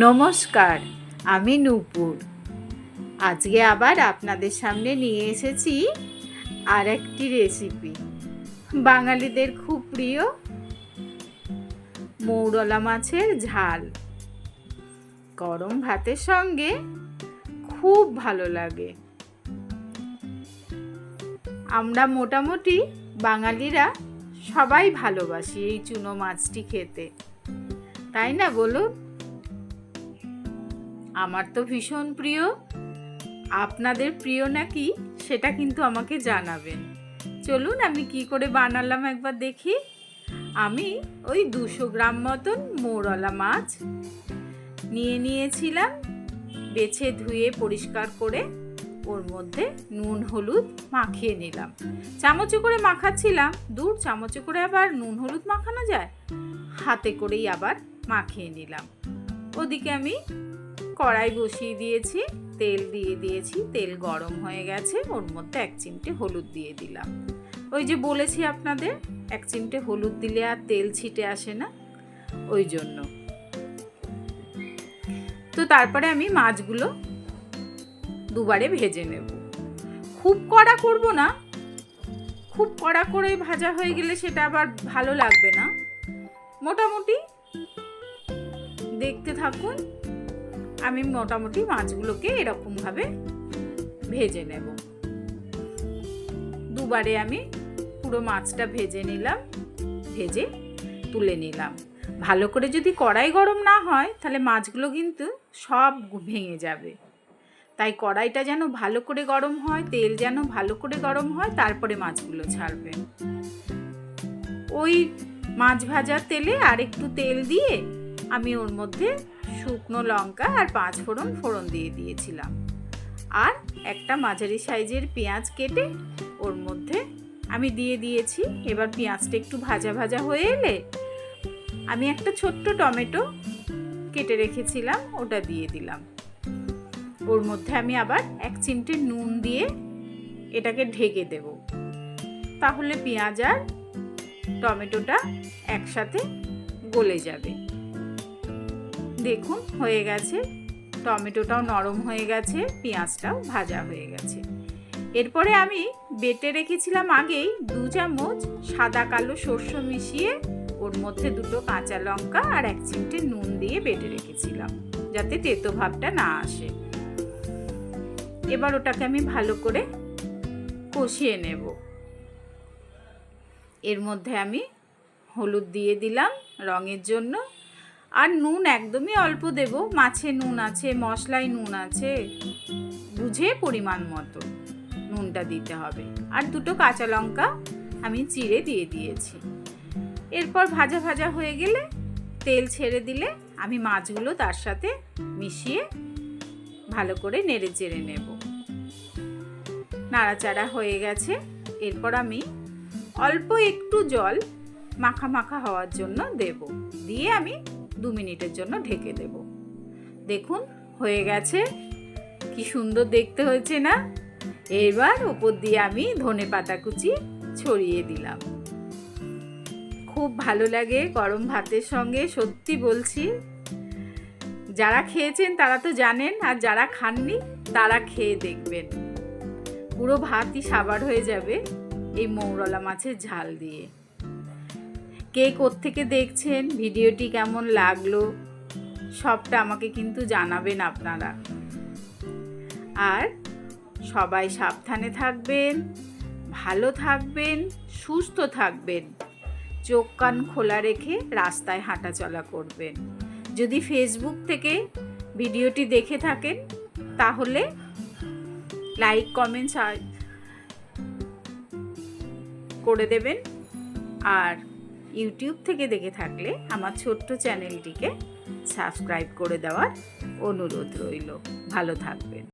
নমস্কার, আমি নূপুর। আজকে আবার আপনাদের সামনে নিয়ে এসেছি আর একটি রেসিপি, বাঙালিদের খুব প্রিয় মৌরলা মাছের ঝাল। গরম ভাতের সঙ্গে খুব ভালো লাগে। আমরা মোটামুটি বাঙালিরা সবাই ভালোবাসি এই চুনো মাছটি খেতে, তাই না বলুন? আমার তো ভীষণ প্রিয়। আপনাদের প্রিয় নাকি সেটা কিন্তু আমাকে জানাবেন। চলুন আমি কি করে বানালাম একবার দেখি। আমি ওই 200 গ্রাম মতন মৌরলা মাছ নিয়েছিলাম, বেছে ধুয়ে পরিষ্কার করে ওর মধ্যে নুন হলুদ মাখিয়ে নিলাম। চামচে করে মাখাচ্ছিলাম, দূর চামচে করে আবার নুন হলুদ মাখানো যায়? হাতে করেই আবার মাখিয়ে নিলাম। ওদিকে আমি কড়াই বসিয়ে দিয়েছি, তেল দিয়ে দিয়েছি, তেল গরম হয়ে গেছে। ওর মধ্যে 1 চিমটে হলুদ দিয়ে দিলাম। ওই যে বলেছি আপনাদের, 1 চিমটে হলুদ দিলে আর তেল ছিটে আসে না, ওই জন্য। তো তারপরে আমি মাছগুলো দুবারে ভেজে নেব। খুব কড়া করব না, খুব কড়া করে ভাজা হয়ে গেলে সেটা আবার ভালো লাগবে না। মোটামুটি দেখতে থাকুন, আমি মোটামুটি মাছগুলোকে এরকমভাবে ভেজে নেব। দুবারে আমি পুরো মাছটা ভেজে নিলাম, ভেজে তুলে নিলাম। ভালো করে যদি কড়াই গরম না হয় তাহলে মাছগুলো কিন্তু সব ভেঙে যাবে। তাই কড়াইটা যেন ভালো করে গরম হয়, তেল যেন ভালো করে গরম হয়, তারপরে মাছগুলো ছাড়বেন। ওই মাছ ভাজার তেলে আর একটু তেল দিয়ে আমি ওর মধ্যে শুকনো লঙ্কা আর 5 ফোড়ন দিয়ে দিয়েছিলাম। আর একটা মাঝারি সাইজের পেঁয়াজ কেটে ওর মধ্যে আমি দিয়ে দিয়েছি। এবার পেঁয়াজটা একটু ভাজা ভাজা হয়ে এলে আমি একটা ছোট্ট টমেটো কেটে রেখেছিলাম, ওটা দিয়ে দিলাম। ওর মধ্যে আমি আবার 1 চিমটে নুন দিয়ে এটাকে ঢেকে দেব, তাহলে পেঁয়াজ আর টমেটোটা একসাথে গলে যাবে। দেখুন হয়ে গেছে, টমেটোটাও নরম হয়ে গেছে, পেঁয়াজটাও ভাজা হয়ে গেছে। এরপরে আমি বেটে রেখেছিলাম আগেই 2 চামচ সাদা কালো সরষে মিশিয়ে, ওর মধ্যে 2টো কাঁচা লঙ্কা আর 1 চিমটে নুন দিয়ে বেটে রেখেছিলাম, যাতে তেতো ভাবটা না আসে। এবার ওটাকে আমি ভালো করে কষিয়ে নেব। এর মধ্যে আমি হলুদ দিয়ে দিলাম রঙের জন্য, আর নুন একদমই অল্প দেব। মাছে নুন আছে, মশলায় নুন আছে, বুঝে পরিমাণ মতো নুনটা দিতে হবে। আর 2টো কাঁচা লঙ্কা আমি চিড়ে দিয়ে দিয়েছি। এরপর ভাজা ভাজা হয়ে গেলে তেল ছেড়ে দিলে আমি মাছগুলো তার সাথে মিশিয়ে ভালো করে নেড়ে চেড়ে নেব। নাড়াচাড়া হয়ে গেছে। এরপর আমি অল্প একটু জল মাখা মাখা হওয়ার জন্য দেব, দিয়ে আমি 2 মিনিটের জন্য ঢেকে দেব। দেখুন হয়ে গেছে, কি সুন্দর দেখতে হয়েছে না? এবার উপর দিয়ে আমি ধনেপাতা কুচি ছড়িয়ে দিলাম। খুব ভালো লাগে গরম ভাতের সঙ্গে, সত্যি বলছি। যারা খেয়েছেন তারা তো জানেন, আর যারা খাননি তারা খেয়ে দেখবেন। পুরো ভাতই সাবার হয়ে যাবে এই মৌরলা মাছের ঝাল দিয়ে। কে কোত্থেকে দেখছেন, ভিডিওটি কেমন লাগলো সবটা আমাকে কিন্তু জানাবেন আপনারা। আর সবাই সাবধানে থাকবেন, ভালো থাকবেন, সুস্থ থাকবেন। চোখ কান খোলা রেখে রাস্তায় হাঁটাচলা করবেন। যদি ফেসবুক থেকে ভিডিওটি দেখে থাকেন তাহলে লাইক কমেন্টস করে দেবেন। আর ইউটিউব থেকে দেখে থাকলে আমার ছোট্ট চ্যানেলটিকে সাবস্ক্রাইব করে দেওয়ার অনুরোধ রইল। ভালো থাকবেন।